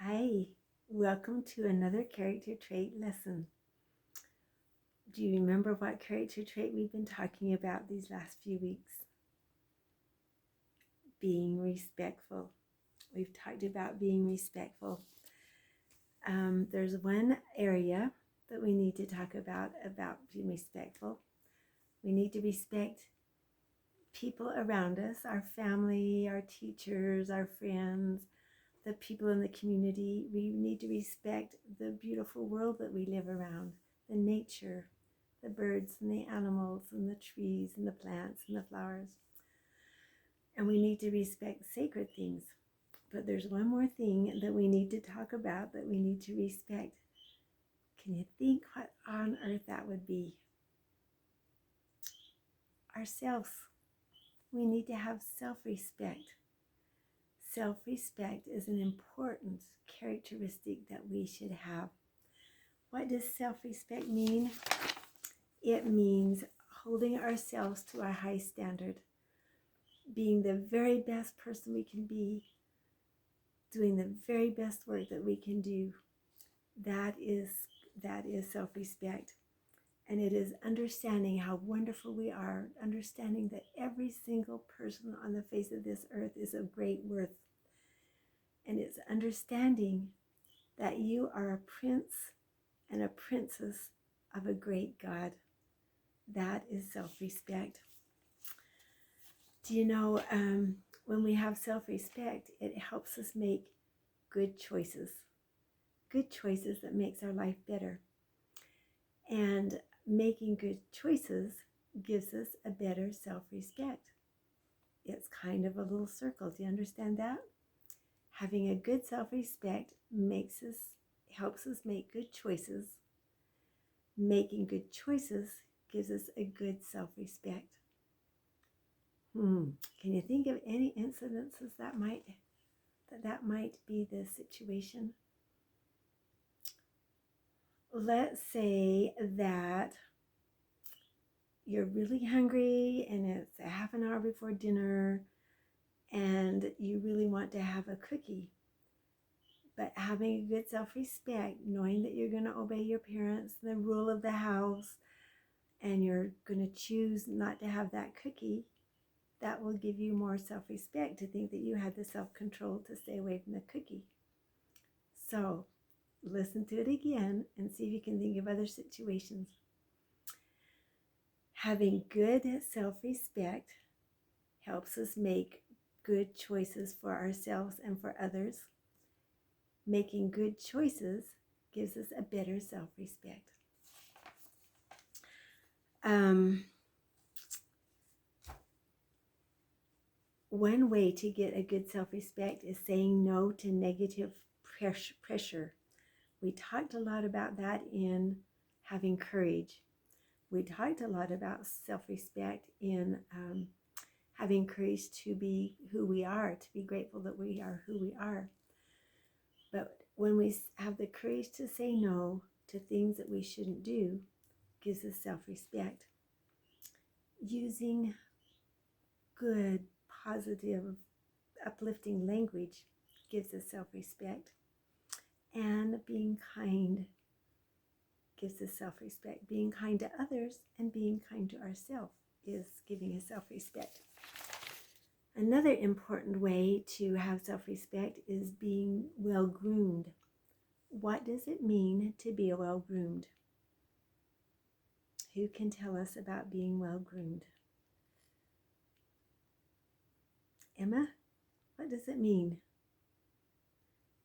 Hi, welcome to another character trait lesson. Do you remember what character trait we've been talking about these last few weeks? Being respectful. We've talked about being respectful. There's one area that we need to talk about being respectful. We need to respect people around us, our family, our teachers, our friends, the people in the community. We need to respect the beautiful world that we live around, the nature, the birds and the animals and the trees and the plants and the flowers. And we need to respect sacred things. But there's one more thing that we need to talk about, that we need to respect. Can you think what on earth that would be? Ourselves. We need to have self-respect. Self-respect is an important characteristic that we should have. What does self-respect mean? It means holding ourselves to our high standard, being the very best person we can be, doing the very best work that we can do. That is self-respect. And it is understanding how wonderful we are, understanding that every single person on the face of this earth is of great worth. And it's understanding that you are a prince and a princess of a great God. That is self-respect. Do you know, when we have self-respect, it helps us make good choices that makes our life better. And making good choices gives us a better self-respect. It's kind of a little circle. Do you understand that? Having a good self-respect helps us make good choices. Making good choices gives us a good self-respect. Can you think of any incidences that might be the situation? Let's say that you're really hungry and it's a half an hour before dinner and you really want to have a cookie. But having a good self-respect, knowing that you're going to obey your parents, the rule of the house, and you're going to choose not to have that cookie, that will give you more self-respect to think that you had the self-control to stay away from the cookie. So listen to it again and see if you can think of other situations. Having good self-respect helps us make good choices for ourselves and for others. Making good choices gives us a better self-respect. One way to get a good self-respect is saying no to negative pressure. We talked a lot about that in having courage. We talked a lot about self-respect in having courage to be who we are, to be grateful that we are who we are. But when we have the courage to say no to things that we shouldn't do, gives us self-respect. Using good, positive, uplifting language gives us self-respect. And being kind gives us self-respect. Being kind to others and being kind to ourselves is giving us self-respect. Another important way to have self-respect is being well-groomed. What does it mean to be well-groomed? Who can tell us about being well-groomed? Emma, what does it mean?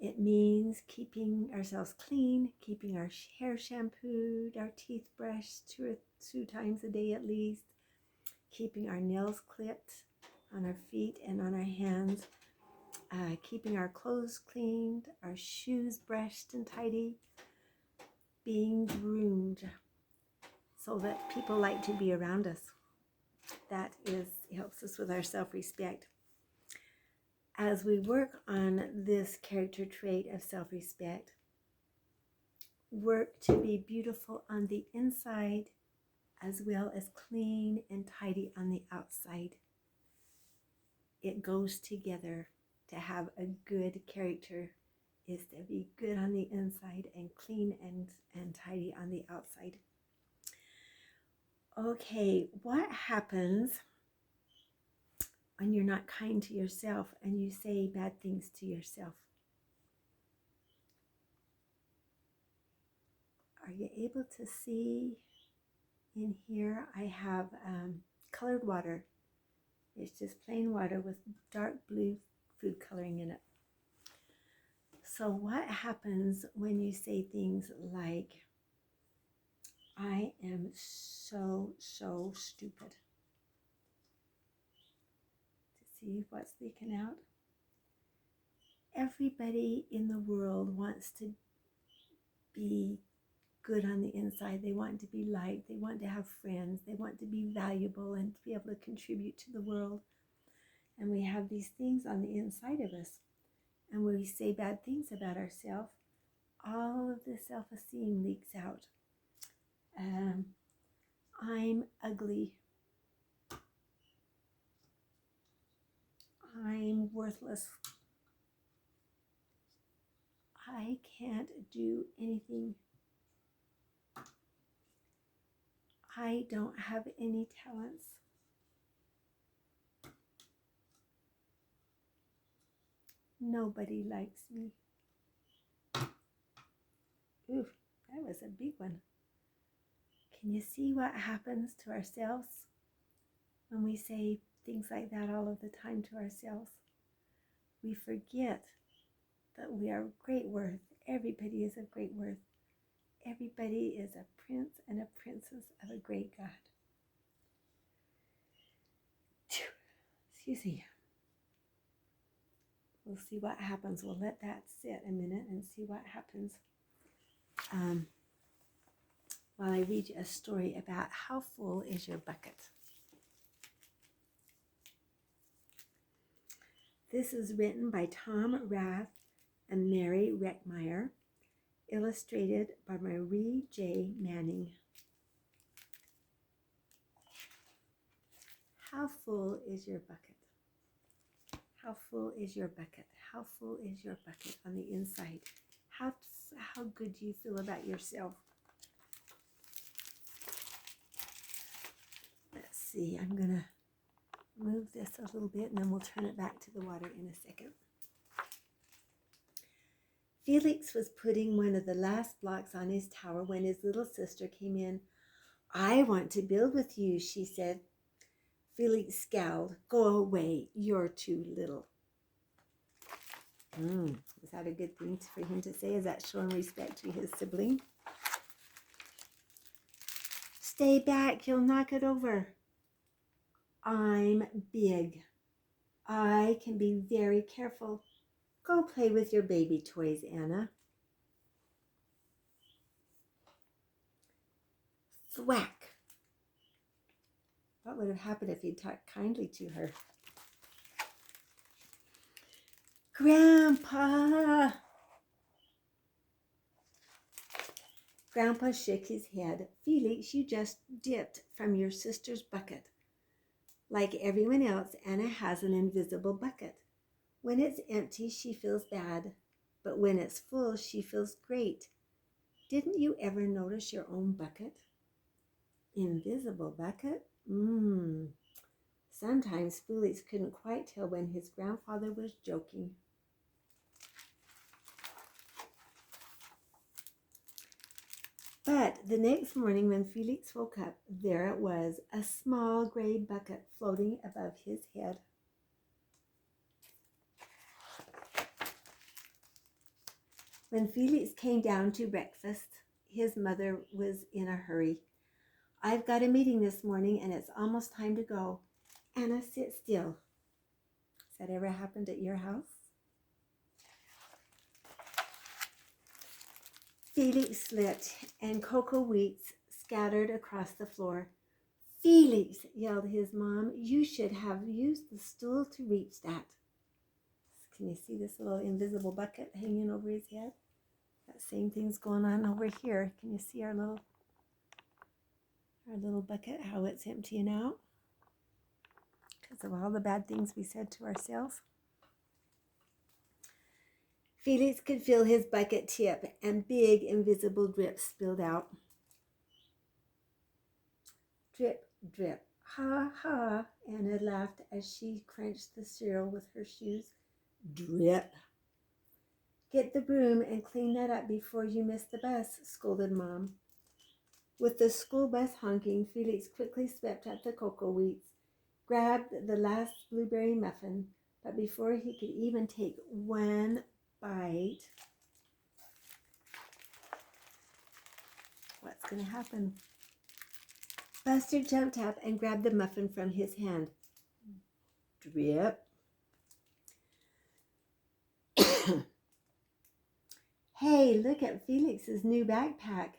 It means keeping ourselves clean, keeping our hair shampooed, our teeth brushed two times a day at least, keeping our nails clipped on our feet and on our hands, keeping our clothes cleaned, our shoes brushed and tidy, being groomed so that people like to be around us. That helps us with our self-respect. As we work on this character trait of self-respect, work to be beautiful on the inside as well as clean and tidy on the outside. It goes together to have a good character is to be good on the inside and clean and tidy on the outside. Okay, what happens when you're not kind to yourself and you say bad things to yourself? Are you able to see in here? I have colored water. It's just plain water with dark blue food coloring in it. So what happens when you say things like, I am so stupid? To see what's leaking out. Everybody in the world wants to be good on the inside. They want to be liked. They want to have friends. They want to be valuable and to be able to contribute to the world. And we have these things on the inside of us. And when we say bad things about ourselves, all of the self-esteem leaks out. I'm ugly. I'm worthless. I can't do anything. I don't have any talents. Nobody likes me. Ooh, that was a big one. Can you see what happens to ourselves when we say things like that all of the time to ourselves? We forget that we are of great worth. Everybody is of great worth. Everybody is a prince and a princess of a great God. Excuse me. We'll see what happens. We'll let that sit a minute and see what happens. While I read you a story about how full is your bucket. This is written by Tom Rath and Mary Reckmeyer, illustrated by Marie J. Manning. How full is your bucket? How full is your bucket? How full is your bucket on the inside? How good do you feel about yourself? Let's see, I'm going to move this a little bit and then we'll turn it back to the water in a second. Felix was putting one of the last blocks on his tower when his little sister came in. I want to build with you, she said. Felix scowled. Go away, you're too little. Is that a good thing for him to say? Is that showing respect to his sibling? Stay back, you'll knock it over. I'm big. I can be very careful. Go play with your baby toys, Anna. Thwack. What would have happened if he'd talked kindly to her? Grandpa! Grandpa shook his head. Felix, you just dipped from your sister's bucket. Like everyone else, Anna has an invisible bucket. When it's empty, she feels bad. But when it's full, she feels great. Didn't you ever notice your own bucket? Invisible bucket? Sometimes Felix couldn't quite tell when his grandfather was joking. But the next morning when Felix woke up, there it was, a small gray bucket floating above his head. When Felix came down to breakfast, his mother was in a hurry. I've got a meeting this morning and it's almost time to go. Anna, sit still. Has that ever happened at your house? Felix slipped and cocoa wheats scattered across the floor. Felix, yelled his mom, you should have used the stool to reach that. Can you see this little invisible bucket hanging over his head? That same thing's going on over here. Can you see our little bucket, how it's emptying out? Because of all the bad things we said to ourselves. Felix could feel his bucket tip, and big invisible drips spilled out. Drip, drip. Ha, ha, Anna laughed as she crunched the cereal with her shoes. Drip. Get the broom and clean that up before you miss the bus, scolded Mom. With the school bus honking, Felix quickly swept up the cocoa wheats, grabbed the last blueberry muffin, but before he could even take one bite, what's going to happen? Buster jumped up and grabbed the muffin from his hand. Drip. Hey, look at Felix's new backpack.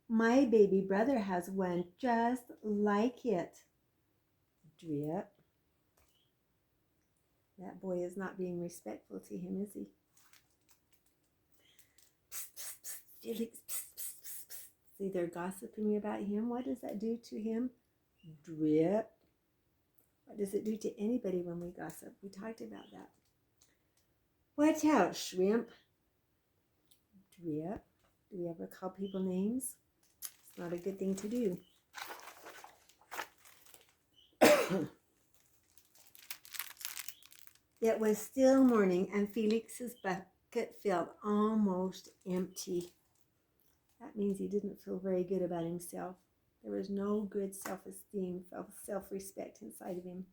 My baby brother has one just like it. Drip. That boy is not being respectful to him, is he? Psst, psst, psst. Felix, psst, psst, psst, psst. See, they're gossiping about him. What does that do to him? Drip. What does it do to anybody when we gossip? We talked about that. Watch out, shrimp. Drip. Do we ever call people names? It's not a good thing to do. It was still morning, and Felix's bucket felt almost empty. That means he didn't feel very good about himself. There was no good self-esteem, self-respect inside of him.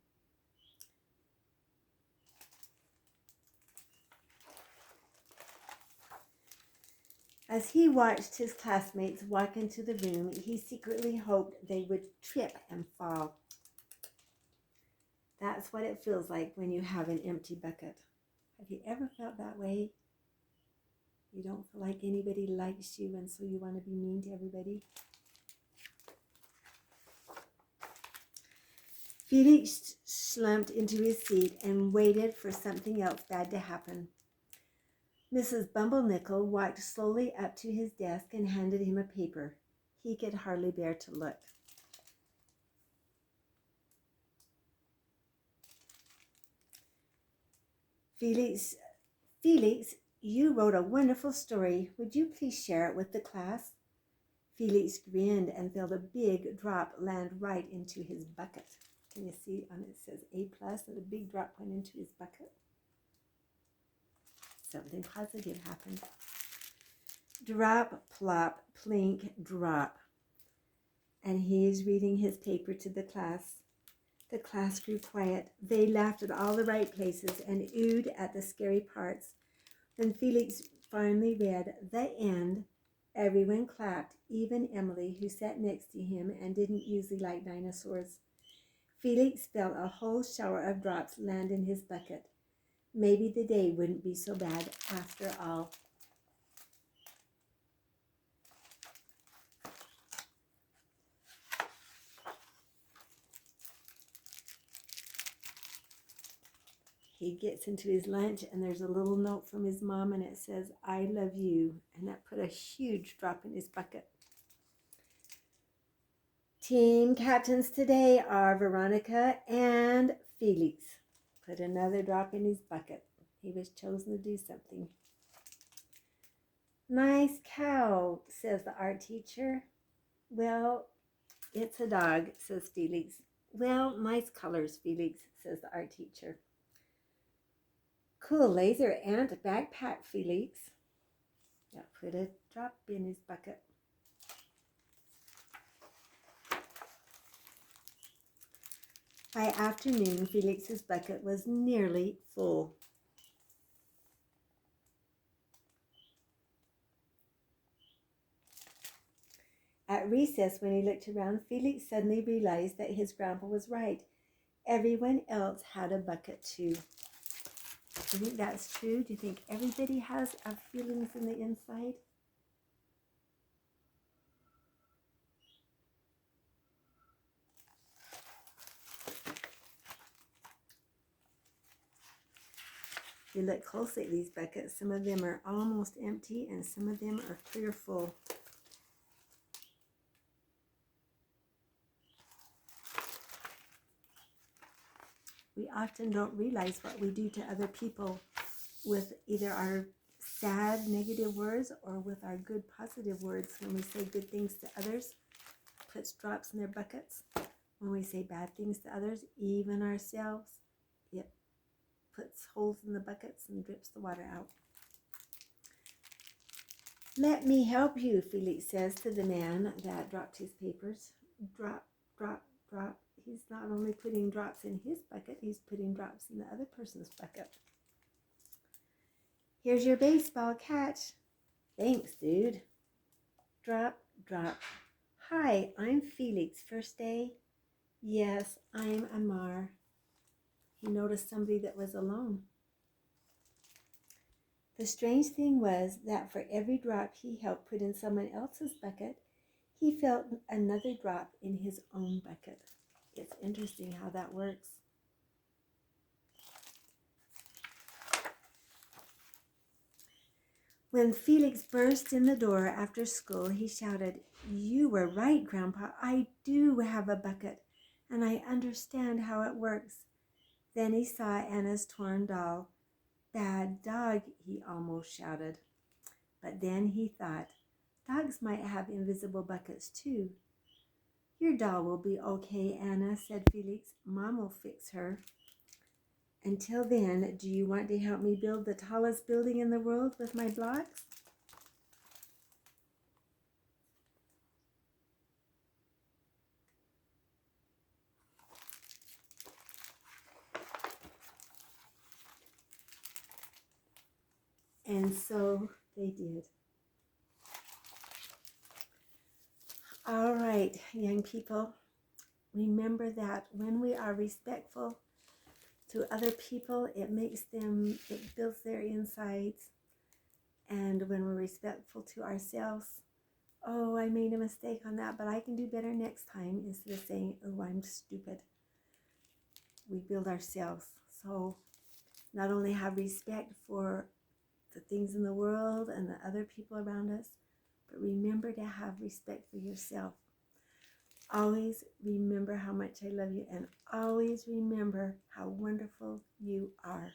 As he watched his classmates walk into the room, he secretly hoped they would trip and fall. That's what it feels like when you have an empty bucket. Have you ever felt that way? You don't feel like anybody likes you, and so you want to be mean to everybody? Felix slumped into his seat and waited for something else bad to happen. Mrs. Bumblenickel walked slowly up to his desk and handed him a paper. He could hardly bear to look. Felix, you wrote a wonderful story. Would you please share it with the class? Felix grinned and felt a big drop land right into his bucket. Can you see on it says A+, and a big drop went into his bucket? Something positive happened. Drop, plop, plink, drop. And he is reading his paper to the class. The class grew quiet. They laughed at all the right places and oohed at the scary parts. When Felix finally read the end, everyone clapped, even Emily, who sat next to him and didn't usually like dinosaurs. Felix felt a whole shower of drops land in his bucket. Maybe the day wouldn't be so bad after all. He gets into his lunch, and there's a little note from his mom, and it says, I love you. And that put a huge drop in his bucket. Team captains today are Veronica and Felix. Put another drop in his bucket. He was chosen to do something. Nice cow, says the art teacher. Well, it's a dog, says Felix. Well, nice colors, Felix, says the art teacher. Cool laser ant backpack, Felix. Yeah, put a drop in his bucket. By afternoon, Felix's bucket was nearly full. At recess, when he looked around, Felix suddenly realized that his grandpa was right. Everyone else had a bucket too. Do you think that's true? Do you think everybody has feelings in the inside? If you look closely at these buckets, some of them are almost empty and some of them are clear full. We often don't realize what we do to other people with either our sad, negative words or with our good, positive words. When we say good things to others, puts drops in their buckets. When we say bad things to others, even ourselves, it puts holes in the buckets and drips the water out. Let me help you, Felix says to the man that dropped his papers. Drop, drop, drop. He's not only putting drops in his bucket, he's putting drops in the other person's bucket. Here's your baseball, catch. Thanks, dude. Drop, drop. Hi, I'm Felix. First day? Yes, I'm Amar. He noticed somebody that was alone. The strange thing was that for every drop he helped put in someone else's bucket, he felt another drop in his own bucket. It's interesting how that works. When Felix burst in the door after school, he shouted, "You were right, Grandpa. I do have a bucket, and I understand how it works." Then he saw Anna's torn doll. "Bad dog," he almost shouted. But then he thought, dogs might have invisible buckets too. "Your doll will be okay, Anna," said Felix. "Mom will fix her. Until then, do you want to help me build the tallest building in the world with my blocks?" And so they did. All right, young people, remember that when we are respectful to other people, it builds their insides. And when we're respectful to ourselves, "Oh, I made a mistake on that, but I can do better next time," instead of saying, "Oh, I'm stupid." We build ourselves. So not only have respect for the things in the world and the other people around us, but remember to have respect for yourself. Always remember how much I love you, and always remember how wonderful you are.